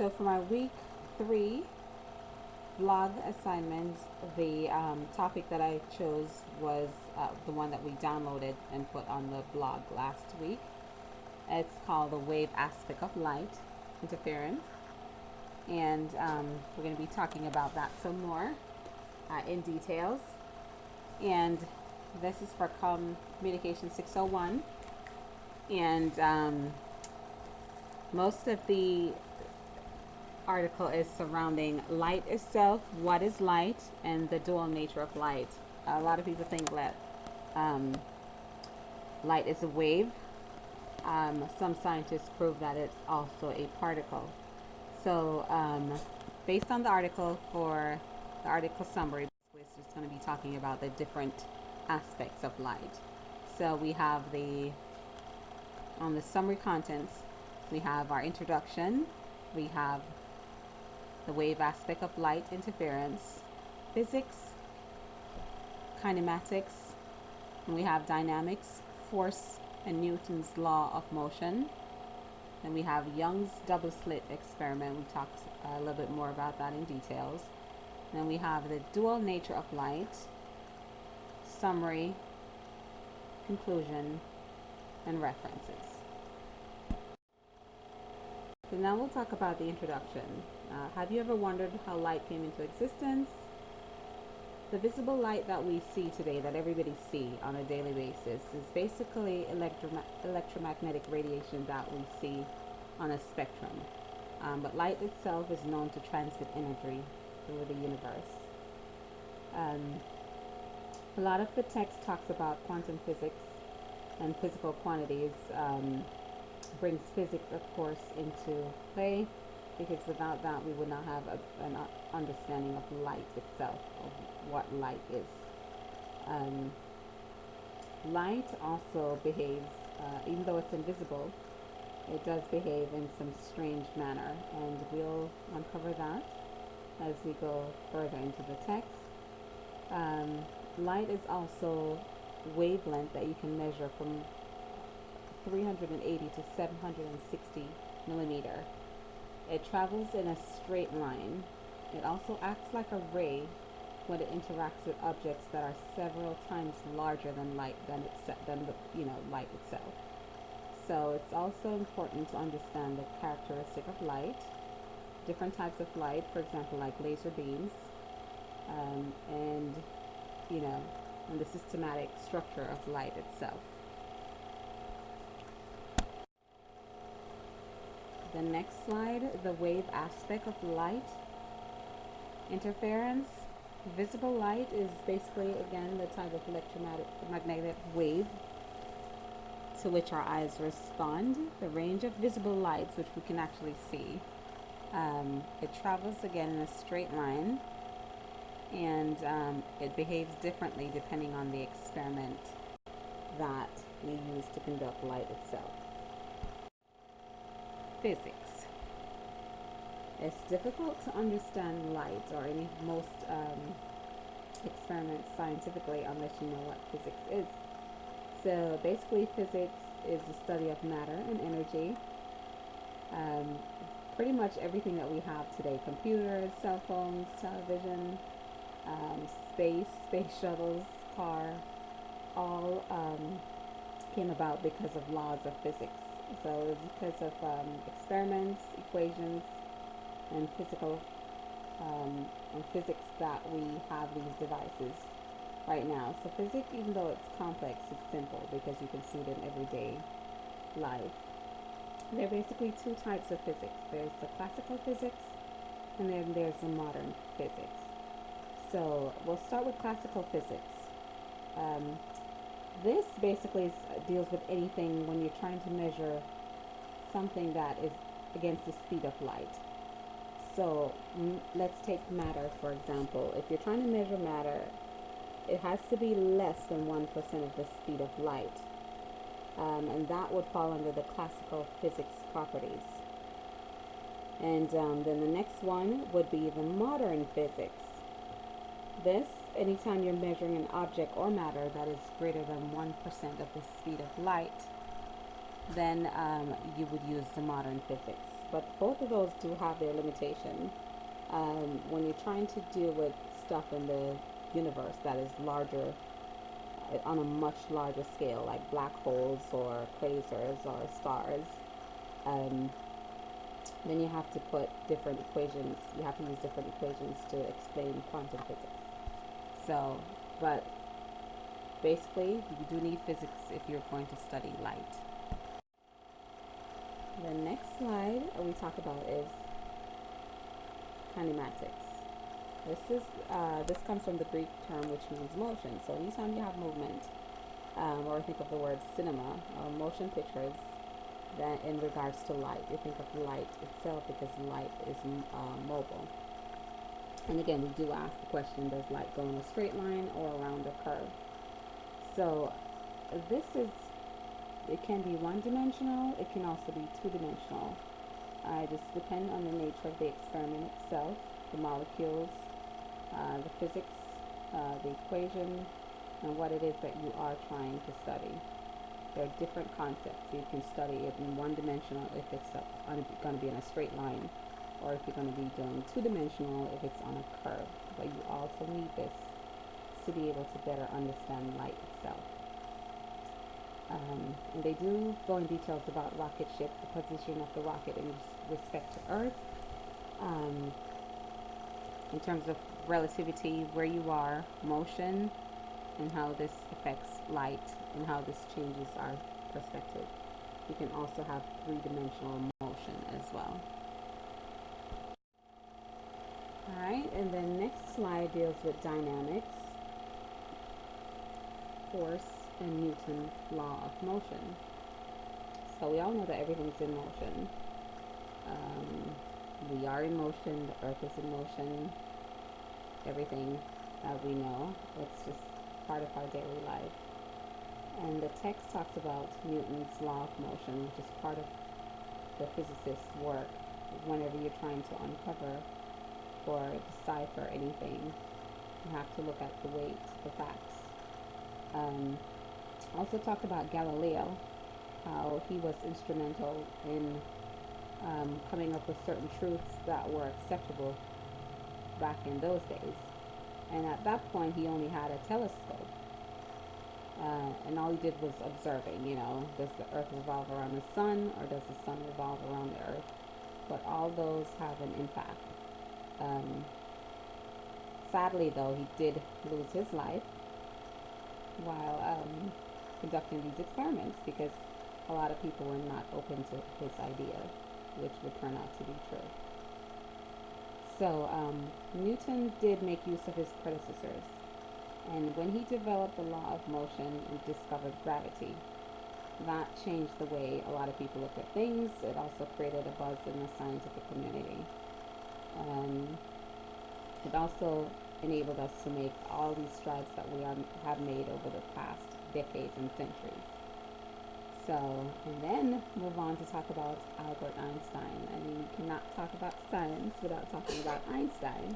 So for my week 3 vlog assignment, the topic that I chose was the one that we downloaded and put on the blog last week. It's called the wave aspect of light interference, and we're going to be talking about that some more in details. And this is for COMM Communication 601, and most of the article is surrounding light itself, what is light, and the dual nature of light. A lot of people think that light is a wave. Some scientists prove that it's also a particle. So based on the article, for the article summary, it's just going to be talking about the different aspects of light. So we have on the summary contents, we have our introduction, we have the wave aspect of light interference, physics, kinematics, and we have dynamics, force, and Newton's law of motion. Then we have Young's double slit experiment. We talked a little bit more about that in details. Then we have the dual nature of light, summary, conclusion, and references. So now we'll talk about the introduction. Have you ever wondered how light came into existence? The visible light that we see today, that everybody sees on a daily basis, is basically electromagnetic radiation that we see on a spectrum. But light itself is known to transmit energy through the universe. A lot of the text talks about quantum physics and physical quantities. Brings physics, of course, into play, because without that we would not have an understanding of light itself, of what light is. Light also behaves, even though it's invisible, it does behave in some strange manner, and we'll uncover that as we go further into the text. Light is also wavelength that you can measure from 380 to 760 millimeter. It travels in a straight line. It also acts like a ray when it interacts with objects that are several times larger than light, light itself. So it's also important to understand the characteristic of light, different types of light, for example, like laser beams, and the systematic structure of light itself. The next slide, the wave aspect of light interference. Visible light is basically, again, the type of electromagnetic wave to which our eyes respond. The range of visible lights, which we can actually see, it travels again in a straight line, and it behaves differently depending on the experiment that we use to conduct light itself. Physics. It's difficult to understand light or most experiments scientifically unless you know what physics is. So basically, physics is the study of matter and energy. Pretty much everything that we have today, computers, cell phones, television, space shuttles, car, all came about because of laws of physics. So because of experiments, equations, and physics that we have these devices right now. So physics, even though it's complex, it's simple because you can see it in everyday life. There are basically two types of physics. There's the classical physics, and then there's the modern physics. So we'll start with classical physics. This basically deals with anything when you're trying to measure something that is against the speed of light. So let's take matter, for example. If you're trying to measure matter, it has to be less than 1% of the speed of light. And that would fall under the classical physics properties. And then the next one would be the modern physics. This, anytime you're measuring an object or matter that is greater than 1% of the speed of light, then you would use the modern physics. but both of those do have their limitation. When you're trying to deal with stuff in the universe that is larger, on a much larger scale, like black holes or quasars or stars, um, then you have to put different equations. You have to use different equations to explain quantum physics. So, but basically, you do need physics if you're going to study light. The next slide we talk about is kinematics. This comes from the Greek term which means motion. So anytime you have movement, or think of the word cinema or motion pictures, that in regards to light, you think of light itself because light is mobile. And again, we do ask the question: does light go in a straight line or around a curve? So this is, it can be one-dimensional. It can also be two-dimensional. Just depend on the nature of the experiment itself, the molecules, the physics, the equation, and what it is that you are trying to study. There are different concepts. You can study it in one-dimensional if it's going to be in a straight line, or if you're going to be doing two-dimensional if it's on a curve. But you also need this to be able to better understand light itself. And they do go in details about rocket ship, the position of the rocket in respect to Earth, in terms of relativity, where you are, motion, and how this affects light and how this changes our perspective. You can also have three-dimensional motion as well. Alright, and then next slide deals with dynamics, force, and Newton's law of motion. So we all know that everything's in motion. We are in motion, the earth is in motion, everything that we know, it's just part of our daily life. And the text talks about Newton's law of motion, which is part of the physicist's work whenever you're trying to uncover or decipher anything. You have to look at the weight, the facts. Also talk about Galileo, how he was instrumental in coming up with certain truths that were acceptable back in those days. And at that point, he only had a telescope. And all he did was observing, does the earth revolve around the sun or does the sun revolve around the earth? But all those have an impact. Sadly, though, he did lose his life while conducting these experiments because a lot of people were not open to his idea, which would turn out to be true. So Newton did make use of his predecessors, and when he developed the law of motion and discovered gravity, that changed the way a lot of people looked at things. It also created a buzz in the scientific community. It also enabled us to make all these strides that we have made over the past decades and centuries. So, and then move on to talk about Albert Einstein. I mean, you cannot talk about science without talking about Einstein,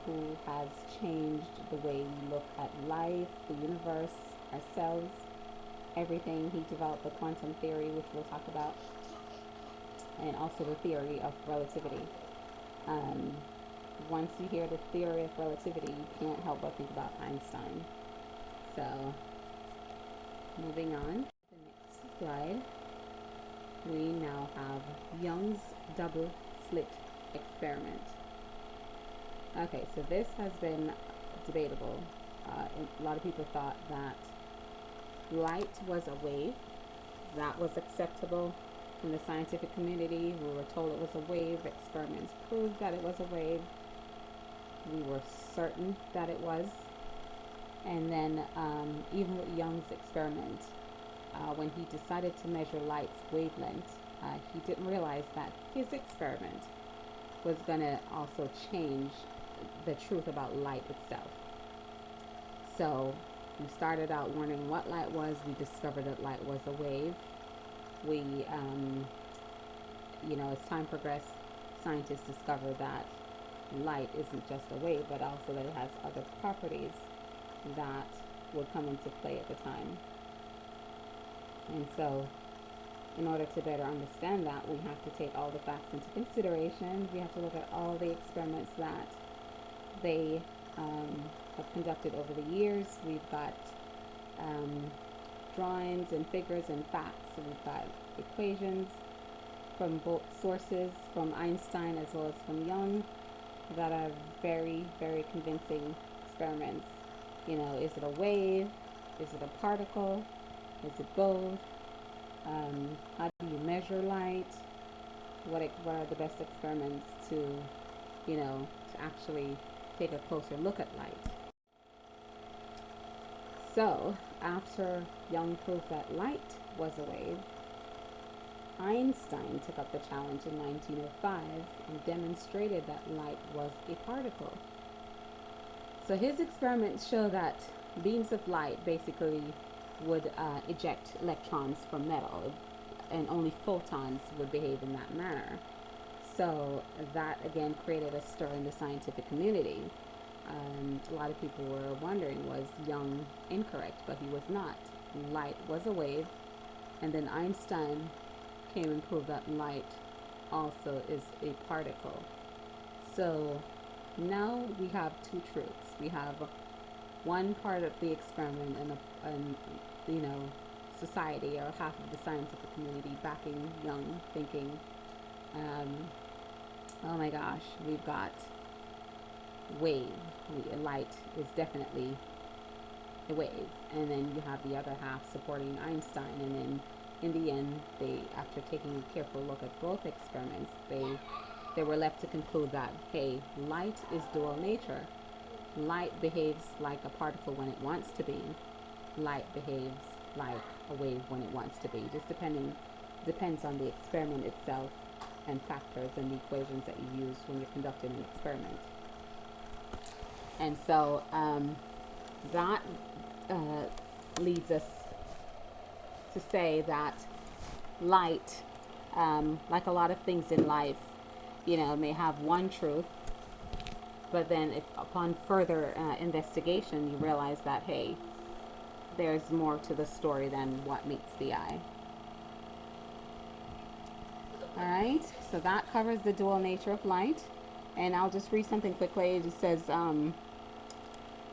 who has changed the way we look at life, the universe, ourselves, everything. He developed the quantum theory, which we'll talk about, and also the theory of relativity. Once you hear the theory of relativity, you can't help but think about Einstein. So, moving on. The next slide, we now have Young's double slit experiment. Okay, so this has been debatable. A lot of people thought that light was a wave. That was acceptable in the scientific community. We were told it was a wave. Experiments proved that it was a wave. We were certain that it was. And then even with Young's experiment, when he decided to measure light's wavelength, he didn't realize that his experiment was going to also change the truth about light itself. So we started out wondering what light was. We discovered that light was a wave. We, as time progressed, scientists discovered that light isn't just a wave, but also that it has other properties that would come into play at the time. And so in order to better understand that, we have to take all the facts into consideration. We have to look at all the experiments that they have conducted over the years. We've got um, drawings and figures and facts. So we've got equations from both sources, from Einstein as well as from Young, that are very, very convincing experiments. Is it a wave? Is it a particle? Is it both? How do you measure light? What are the best experiments to actually take a closer look at light? So, after Young proved that light was a wave, Einstein took up the challenge in 1905 and demonstrated that light was a particle. So his experiments show that beams of light basically would eject electrons from metal, and only photons would behave in that manner. So that again created a stir in the scientific community. And a lot of people were wondering, was Young incorrect? But he was not. Light was a wave, and then Einstein came and proved that light also is a particle. So now we have two truths. We have one part of the experiment and society, or half of the scientific community, backing Young, thinking, oh my gosh, we've got wave. Light is definitely a wave. And then you have the other half supporting Einstein. And then in the end, after taking a careful look at both experiments, they were left to conclude that, hey, light is dual nature. Light behaves like a particle when it wants to be. Light behaves like a wave when it wants to be. Just depends on the experiment itself and factors and the equations that you use when you're conducting an experiment. And so that leads us to say that light, like a lot of things in life, may have one truth, but then if upon further investigation you realize that, hey, there's more to the story than what meets the eye. All right, so that covers the dual nature of light. And I'll just read something quickly. It just says,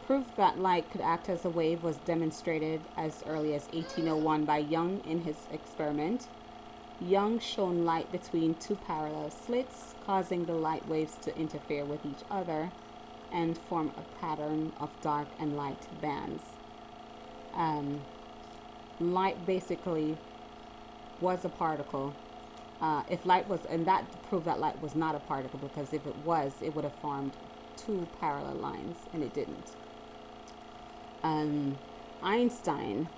proof that light could act as a wave was demonstrated as early as 1801 by Young in his experiment. Young shone light between two parallel slits, causing the light waves to interfere with each other and form a pattern of dark and light bands. Light basically was a particle. If light was, and that proved that light was not a particle, because if it was, it would have formed two parallel lines, and it didn't. Einstein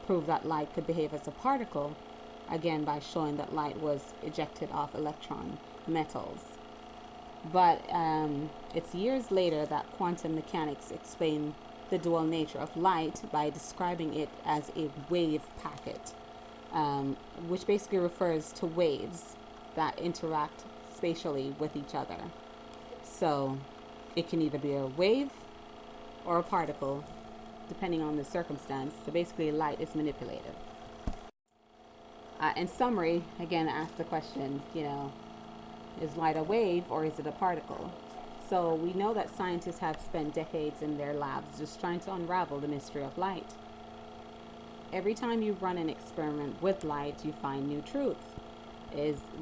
proved that light could behave as a particle, again by showing that light was ejected off electron metals. But it's years later that quantum mechanics explained the dual nature of light by describing it as a wave packet, which basically refers to waves that interact spatially with each other. So it can either be a wave or a particle, depending on the circumstance. So basically, light is manipulative. In summary, again, ask the question, is light a wave or is it a particle? So we know that scientists have spent decades in their labs just trying to unravel the mystery of light. Every time you run an experiment with light, you find new truth.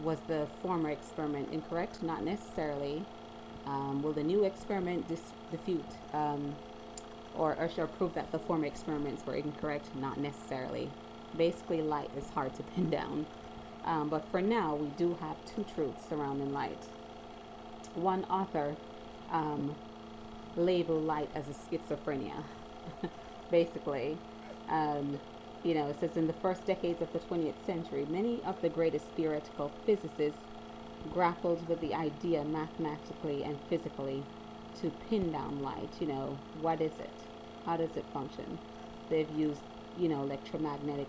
Was the former experiment incorrect? Not necessarily. Will the new experiment defute or prove that the former experiments were incorrect? Not necessarily. Basically, light is hard to pin down. But for now, we do have two truths surrounding light. One author labeled light as a schizophrenia. Basically, it says in the first decades of the 20th century, many of the greatest theoretical physicists grappled with the idea mathematically and physically to pin down light. What is it? How does it function? They've used, electromagnetic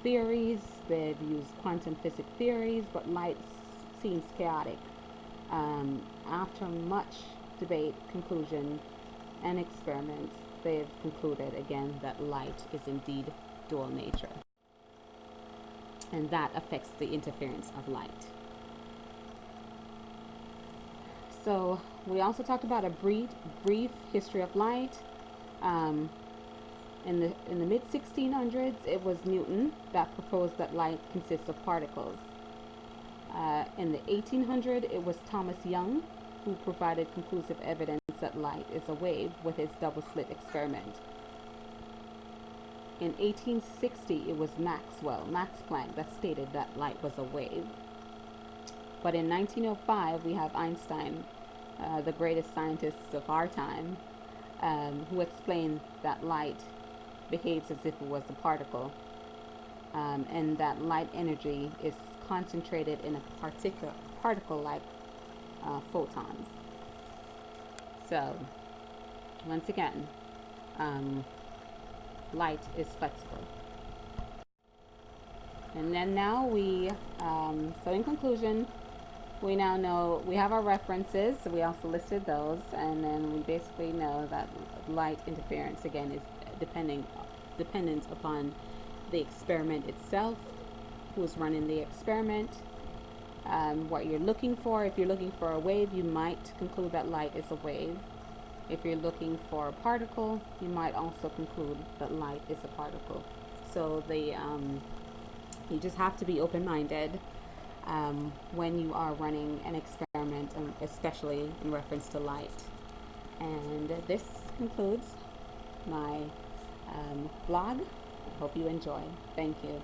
theories. They've used quantum physics theories, but light seems chaotic. After much debate, conclusion, and experiments, they've concluded again that light is indeed dual nature. and that affects the interference of light. So we also talked about a brief history of light. Um, in the mid 1600s, it was Newton that proposed that light consists of particles. In the 1800s, it was Thomas Young who provided conclusive evidence that light is a wave with his double slit experiment. In 1860, it was Max Planck, that stated that light was a wave. But in 1905, we have Einstein, the greatest scientist of our time, who explained that light behaves as if it was a particle, and that light energy is concentrated in a particle like photons. So, once again, light is flexible. And then now so in conclusion, we now know we have our references. So we also listed those, and then we basically know that light interference again is dependent upon the experiment itself, who's running the experiment, what you're looking for. If you're looking for a wave, you might conclude that light is a wave. If you're looking for a particle, you might also conclude that light is a particle. So you just have to be open-minded when you are running an experiment, especially in reference to light. And this concludes my vlog. Hope you enjoy. Thank you.